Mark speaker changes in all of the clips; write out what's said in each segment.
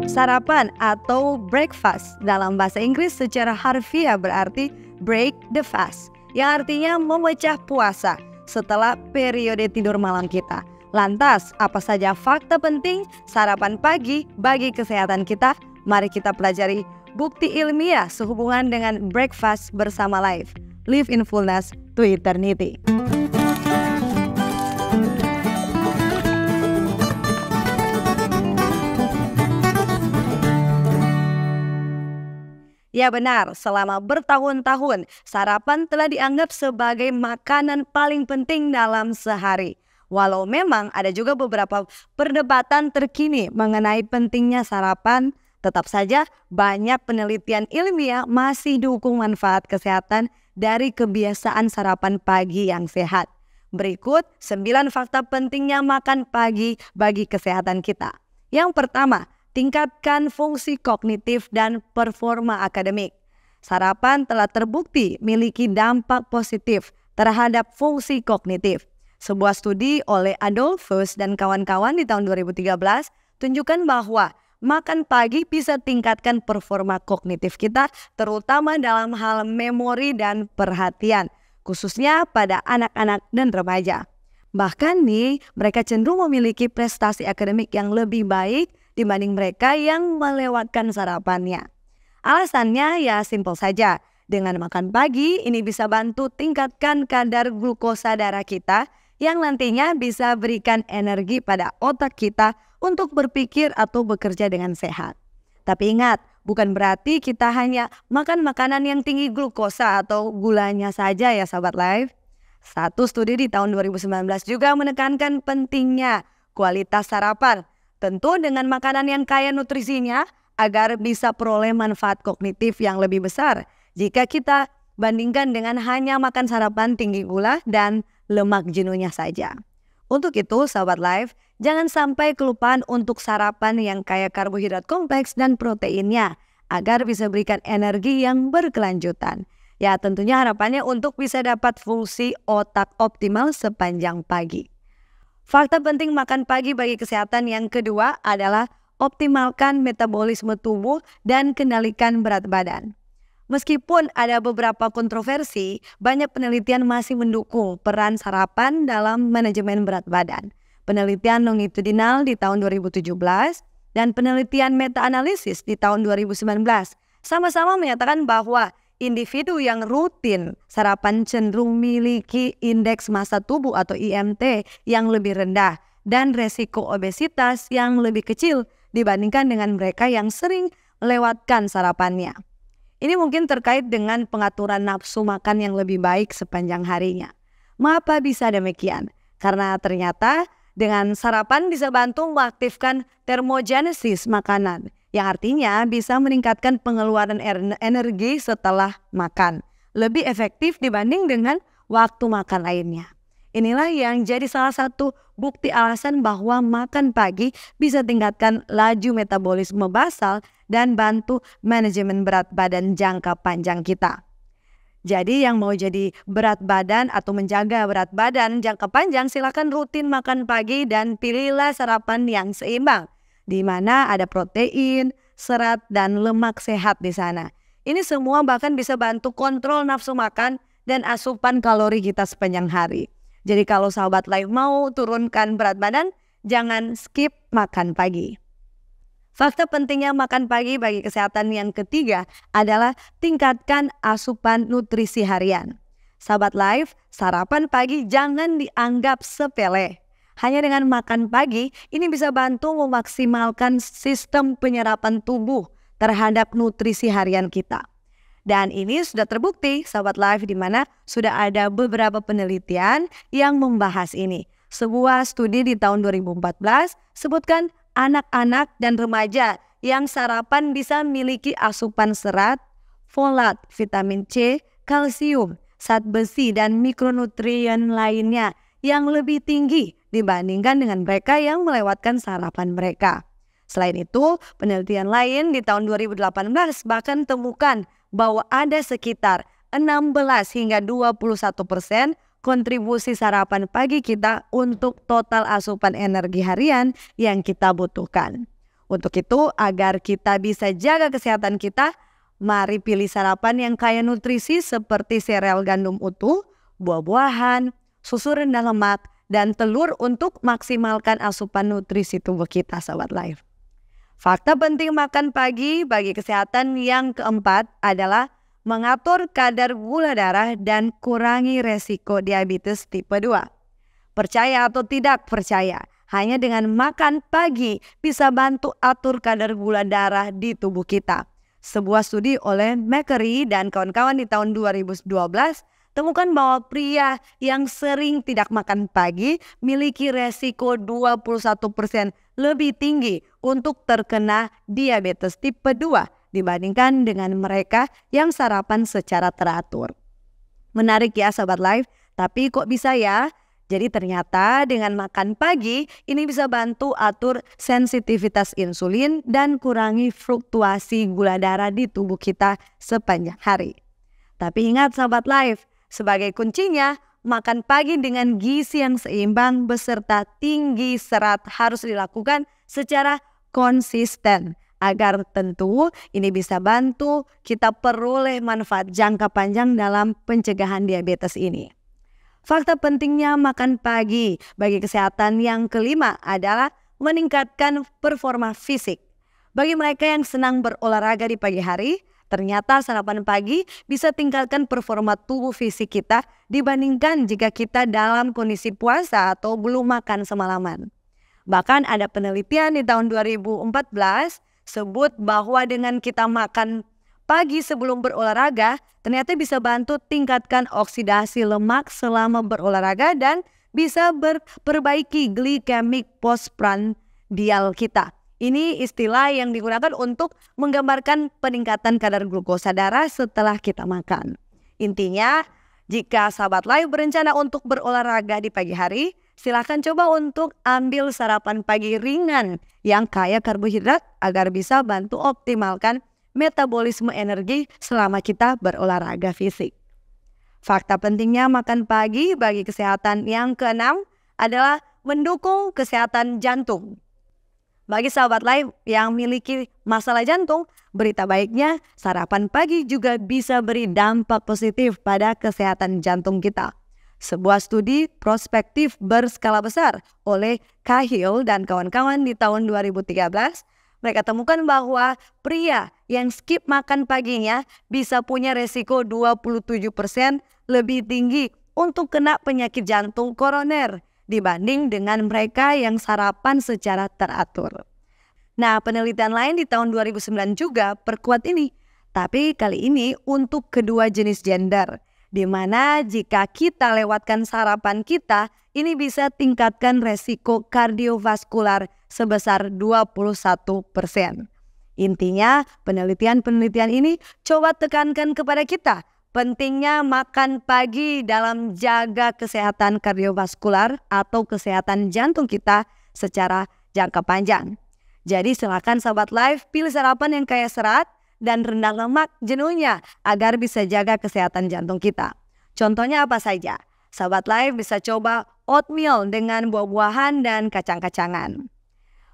Speaker 1: Sarapan atau breakfast dalam bahasa Inggris secara harfiah berarti break the fast, yang artinya memecah puasa setelah periode tidur malam kita. Lantas, apa saja fakta penting sarapan pagi bagi kesehatan kita? Mari kita pelajari bukti ilmiah sehubungan dengan breakfast bersama Live. Live in fullness to eternity. Ya benar, selama bertahun-tahun, sarapan telah dianggap sebagai makanan paling penting dalam sehari. Walau memang ada juga beberapa perdebatan terkini mengenai pentingnya sarapan, tetap saja banyak penelitian ilmiah masih dukung manfaat kesehatan dari kebiasaan sarapan pagi yang sehat. Berikut 9 fakta pentingnya makan pagi bagi kesehatan kita. Yang pertama, tingkatkan fungsi kognitif dan performa akademik. Sarapan telah terbukti memiliki dampak positif terhadap fungsi kognitif. Sebuah studi oleh Adolphus dan kawan-kawan di tahun 2013 tunjukkan bahwa makan pagi bisa tingkatkan performa kognitif kita, terutama dalam hal memori dan perhatian, khususnya pada anak-anak dan remaja. Bahkan nih, mereka cenderung memiliki prestasi akademik yang lebih baik dibanding mereka yang melewatkan sarapannya. Alasannya ya simpel saja. Dengan makan pagi, ini bisa bantu tingkatkan kadar glukosa darah kita yang nantinya bisa berikan energi pada otak kita untuk berpikir atau bekerja dengan sehat. Tapi ingat, bukan berarti kita hanya makan makanan yang tinggi glukosa atau gulanya saja ya sahabat Live. Satu studi di tahun 2019 juga menekankan pentingnya kualitas sarapan. Tentu dengan makanan yang kaya nutrisinya agar bisa peroleh manfaat kognitif yang lebih besar jika kita bandingkan dengan hanya makan sarapan tinggi gula dan lemak jenuhnya saja. Untuk itu, sahabat Live, jangan sampai kelupaan untuk sarapan yang kaya karbohidrat kompleks dan proteinnya agar bisa berikan energi yang berkelanjutan. Ya, tentunya harapannya untuk bisa dapat fungsi otak optimal sepanjang pagi. Fakta penting makan pagi bagi kesehatan yang kedua adalah optimalkan metabolisme tubuh dan kendalikan berat badan. Meskipun ada beberapa kontroversi, banyak penelitian masih mendukung peran sarapan dalam manajemen berat badan. Penelitian longitudinal di tahun 2017 dan penelitian meta-analisis di tahun 2019 sama-sama menyatakan bahwa individu yang rutin sarapan cenderung memiliki indeks massa tubuh atau IMT yang lebih rendah dan resiko obesitas yang lebih kecil dibandingkan dengan mereka yang sering melewatkan sarapannya. Ini mungkin terkait dengan pengaturan nafsu makan yang lebih baik sepanjang harinya. Mengapa bisa demikian? Karena ternyata dengan sarapan bisa bantu mengaktifkan termogenesis makanan, yang artinya bisa meningkatkan pengeluaran energi setelah makan. Lebih efektif dibanding dengan waktu makan lainnya. Inilah yang jadi salah satu bukti alasan bahwa makan pagi bisa tingkatkan laju metabolisme basal dan bantu manajemen berat badan jangka panjang kita. Jadi yang mau jadi berat badan atau menjaga berat badan jangka panjang, silakan rutin makan pagi dan pilihlah sarapan yang seimbang, di mana ada protein, serat, dan lemak sehat di sana. Ini semua bahkan bisa bantu kontrol nafsu makan dan asupan kalori kita sepanjang hari. Jadi kalau sahabat Live mau turunkan berat badan, jangan skip makan pagi. Fakta pentingnya makan pagi bagi kesehatan yang ketiga adalah tingkatkan asupan nutrisi harian. Sahabat Live, sarapan pagi jangan dianggap sepele. Hanya dengan makan pagi, ini bisa bantu memaksimalkan sistem penyerapan tubuh terhadap nutrisi harian kita. Dan ini sudah terbukti, sahabat Live, di mana sudah ada beberapa penelitian yang membahas ini. Sebuah studi di tahun 2014 sebutkan anak-anak dan remaja yang sarapan bisa memiliki asupan serat, folat, vitamin C, kalsium, zat besi, dan mikronutrien lainnya yang lebih tinggi dibandingkan dengan mereka yang melewatkan sarapan mereka. Selain itu, penelitian lain di tahun 2018 bahkan temukan bahwa ada sekitar 16 hingga 21% kontribusi sarapan pagi kita untuk total asupan energi harian yang kita butuhkan. Untuk itu, agar kita bisa jaga kesehatan kita, mari pilih sarapan yang kaya nutrisi seperti sereal gandum utuh, buah-buahan, susu rendah lemak, dan telur untuk maksimalkan asupan nutrisi tubuh kita, Sobat Life. Fakta penting makan pagi bagi kesehatan yang keempat adalah mengatur kadar gula darah dan kurangi resiko diabetes tipe 2. Percaya atau tidak percaya, hanya dengan makan pagi bisa bantu atur kadar gula darah di tubuh kita. Sebuah studi oleh McCary dan kawan-kawan di tahun 2012 temukan bahwa pria yang sering tidak makan pagi memiliki resiko 21% lebih tinggi untuk terkena diabetes tipe 2 dibandingkan dengan mereka yang sarapan secara teratur. Menarik ya Sobat Life, tapi kok bisa ya? Jadi ternyata dengan makan pagi ini bisa bantu atur sensitivitas insulin dan kurangi fluktuasi gula darah di tubuh kita sepanjang hari. Tapi ingat Sobat Life, sebagai kuncinya makan pagi dengan gizi yang seimbang beserta tinggi serat harus dilakukan secara konsisten agar tentu ini bisa bantu kita peroleh manfaat jangka panjang dalam pencegahan diabetes ini. Fakta pentingnya makan pagi bagi kesehatan yang kelima adalah meningkatkan performa fisik. Bagi mereka yang senang berolahraga di pagi hari, ternyata sarapan pagi bisa tingkatkan performa tubuh fisik kita dibandingkan jika kita dalam kondisi puasa atau belum makan semalaman. Bahkan ada penelitian di tahun 2014 sebut bahwa dengan kita makan pagi sebelum berolahraga, ternyata bisa bantu tingkatkan oksidasi lemak selama berolahraga dan bisa memperbaiki glycemic postprandial kita. Ini istilah yang digunakan untuk menggambarkan peningkatan kadar glukosa darah setelah kita makan. Intinya, jika Sahabat Life berencana untuk berolahraga di pagi hari, silakan coba untuk ambil sarapan pagi ringan yang kaya karbohidrat agar bisa bantu optimalkan metabolisme energi selama kita berolahraga fisik. Fakta pentingnya makan pagi bagi kesehatan yang keenam adalah mendukung kesehatan jantung. Bagi Sahabat Life yang memiliki masalah jantung, berita baiknya sarapan pagi juga bisa beri dampak positif pada kesehatan jantung kita. Sebuah studi prospektif berskala besar oleh Cahill dan kawan-kawan di tahun 2013, mereka temukan bahwa pria yang skip makan paginya bisa punya resiko 27% lebih tinggi untuk kena penyakit jantung koroner dibanding dengan mereka yang sarapan secara teratur. Nah, penelitian lain di tahun 2009 juga perkuat ini, tapi kali ini untuk kedua jenis gender, di mana jika kita lewatkan sarapan kita, ini bisa tingkatkan resiko kardiovaskular sebesar 21%. Intinya, penelitian-penelitian ini coba tekankan kepada kita pentingnya makan pagi dalam jaga kesehatan kardiovaskular atau kesehatan jantung kita secara jangka panjang. Jadi silakan Sahabat Life pilih sarapan yang kaya serat dan rendah lemak jenuhnya agar bisa jaga kesehatan jantung kita. Contohnya apa saja? Sahabat Life bisa coba oatmeal dengan buah-buahan dan kacang-kacangan.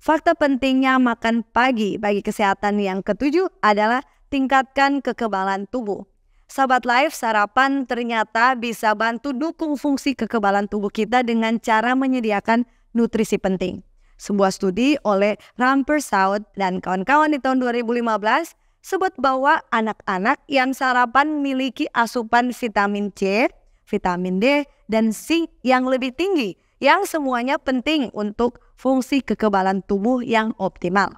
Speaker 1: Fakta pentingnya makan pagi bagi kesehatan yang ketujuh adalah tingkatkan kekebalan tubuh. Sahabat Life, sarapan ternyata bisa bantu dukung fungsi kekebalan tubuh kita dengan cara menyediakan nutrisi penting. Sebuah studi oleh Rampersad dan kawan-kawan di tahun 2015 sebut bahwa anak-anak yang sarapan memiliki asupan vitamin C, vitamin D, dan C yang lebih tinggi, yang semuanya penting untuk fungsi kekebalan tubuh yang optimal.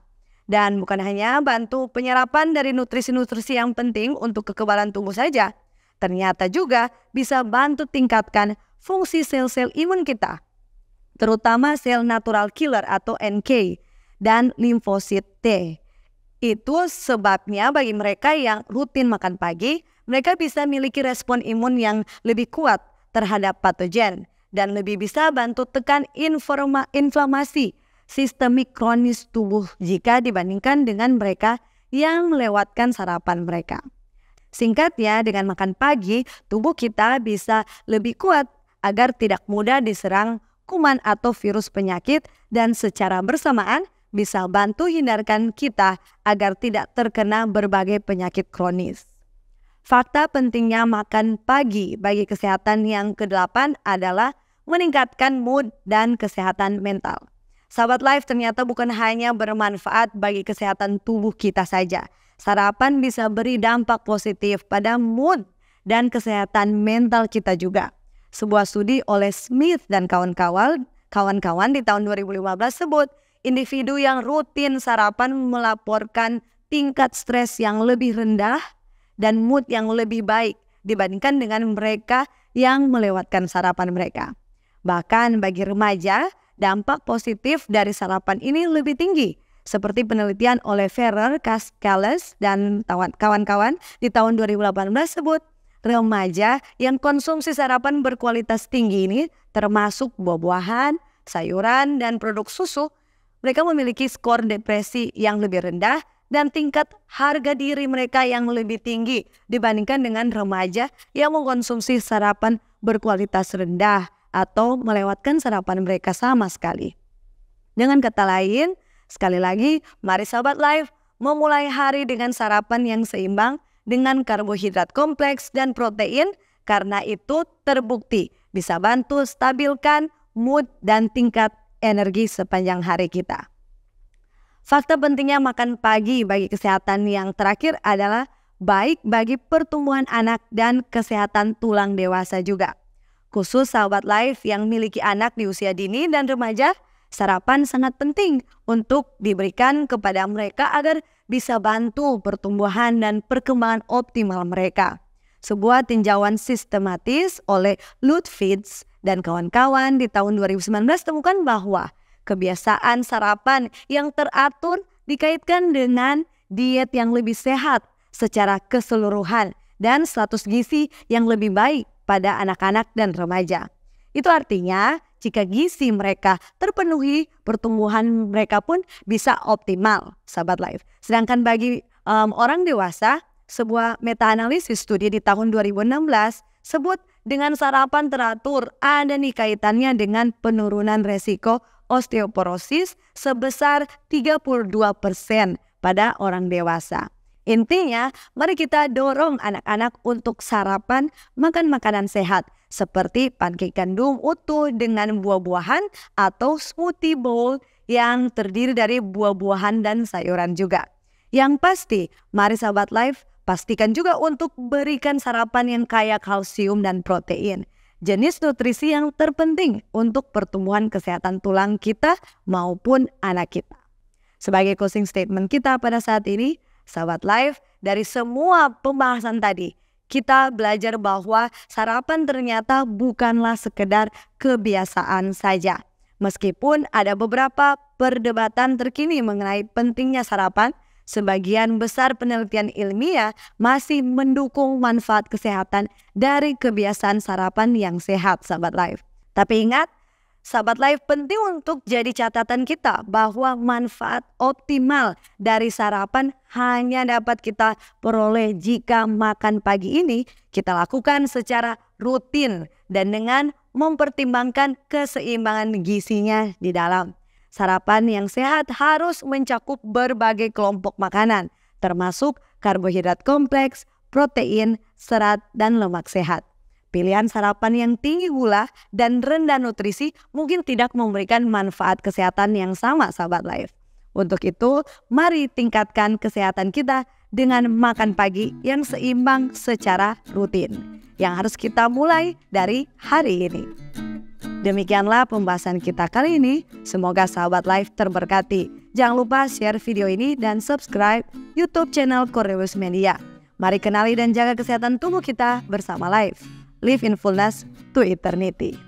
Speaker 1: Dan bukan hanya bantu penyerapan dari nutrisi-nutrisi yang penting untuk kekebalan tubuh saja, ternyata juga bisa bantu tingkatkan fungsi sel-sel imun kita, terutama sel natural killer atau NK dan limfosit T. Itu sebabnya bagi mereka yang rutin makan pagi, mereka bisa memiliki respon imun yang lebih kuat terhadap patogen dan lebih bisa bantu tekan inflamasi sistemik kronis tubuh jika dibandingkan dengan mereka yang melewatkan sarapan mereka. Singkatnya, dengan makan pagi, tubuh kita bisa lebih kuat agar tidak mudah diserang kuman atau virus penyakit dan secara bersamaan bisa bantu hindarkan kita agar tidak terkena berbagai penyakit kronis. Fakta pentingnya makan pagi bagi kesehatan yang ke-8 adalah meningkatkan mood dan kesehatan mental. Sahabat Life, ternyata bukan hanya bermanfaat bagi kesehatan tubuh kita saja. Sarapan bisa beri dampak positif pada mood dan kesehatan mental kita juga. Sebuah studi oleh Smith dan kawan-kawan di tahun 2015 sebut, individu yang rutin sarapan melaporkan tingkat stres yang lebih rendah dan mood yang lebih baik dibandingkan dengan mereka yang melewatkan sarapan mereka. Bahkan bagi remaja, dampak positif dari sarapan ini lebih tinggi. Seperti penelitian oleh Ferrer, Cascales, dan kawan-kawan di tahun 2018 sebut, remaja yang konsumsi sarapan berkualitas tinggi ini termasuk buah-buahan, sayuran, dan produk susu, mereka memiliki skor depresi yang lebih rendah dan tingkat harga diri mereka yang lebih tinggi dibandingkan dengan remaja yang mengkonsumsi sarapan berkualitas rendah atau melewatkan sarapan mereka sama sekali. Dengan kata lain, sekali lagi, mari sahabat Life memulai hari dengan sarapan yang seimbang dengan karbohidrat kompleks dan protein, karena itu terbukti bisa bantu stabilkan mood dan tingkat energi sepanjang hari kita. Fakta pentingnya makan pagi bagi kesehatan yang terakhir adalah baik bagi pertumbuhan anak dan kesehatan tulang dewasa juga. Khusus sahabat Life yang memiliki anak di usia dini dan remaja, sarapan sangat penting untuk diberikan kepada mereka agar bisa bantu pertumbuhan dan perkembangan optimal mereka. Sebuah tinjauan sistematis oleh Lutfitz dan kawan-kawan di tahun 2019 temukan bahwa kebiasaan sarapan yang teratur dikaitkan dengan diet yang lebih sehat secara keseluruhan dan status gizi yang lebih baik pada anak-anak dan remaja. Itu artinya jika gizi mereka terpenuhi, pertumbuhan mereka pun bisa optimal, sahabat Life. Sedangkan bagi orang dewasa, sebuah meta-analisis studi di tahun 2016 sebut dengan sarapan teratur ada nih kaitannya dengan penurunan resiko osteoporosis sebesar 32% pada orang dewasa. Intinya, mari kita dorong anak-anak untuk sarapan makan makanan sehat seperti pancake gandum utuh dengan buah-buahan atau smoothie bowl yang terdiri dari buah-buahan dan sayuran juga. Yang pasti, mari sahabat Life pastikan juga untuk berikan sarapan yang kaya kalsium dan protein. Jenis nutrisi yang terpenting untuk pertumbuhan kesehatan tulang kita maupun anak kita. Sebagai closing statement kita pada saat ini, sahabat Life, dari semua pembahasan tadi, kita belajar bahwa sarapan ternyata bukanlah sekedar kebiasaan saja. Meskipun ada beberapa perdebatan terkini mengenai pentingnya sarapan, sebagian besar penelitian ilmiah masih mendukung manfaat kesehatan dari kebiasaan sarapan yang sehat, sahabat Life. Tapi ingat, sahabat Life, penting untuk jadi catatan kita bahwa manfaat optimal dari sarapan hanya dapat kita peroleh jika makan pagi ini kita lakukan secara rutin dan dengan mempertimbangkan keseimbangan gizinya di dalam. Sarapan yang sehat harus mencakup berbagai kelompok makanan, termasuk karbohidrat kompleks, protein, serat, dan lemak sehat. Pilihan sarapan yang tinggi gula dan rendah nutrisi mungkin tidak memberikan manfaat kesehatan yang sama, sahabat Life. Untuk itu, mari tingkatkan kesehatan kita dengan makan pagi yang seimbang secara rutin, yang harus kita mulai dari hari ini. Demikianlah pembahasan kita kali ini. Semoga sahabat Life terberkati. Jangan lupa share video ini dan subscribe YouTube channel Cornelius Media. Mari kenali dan jaga kesehatan tubuh kita bersama Life. Live in fullness to eternity.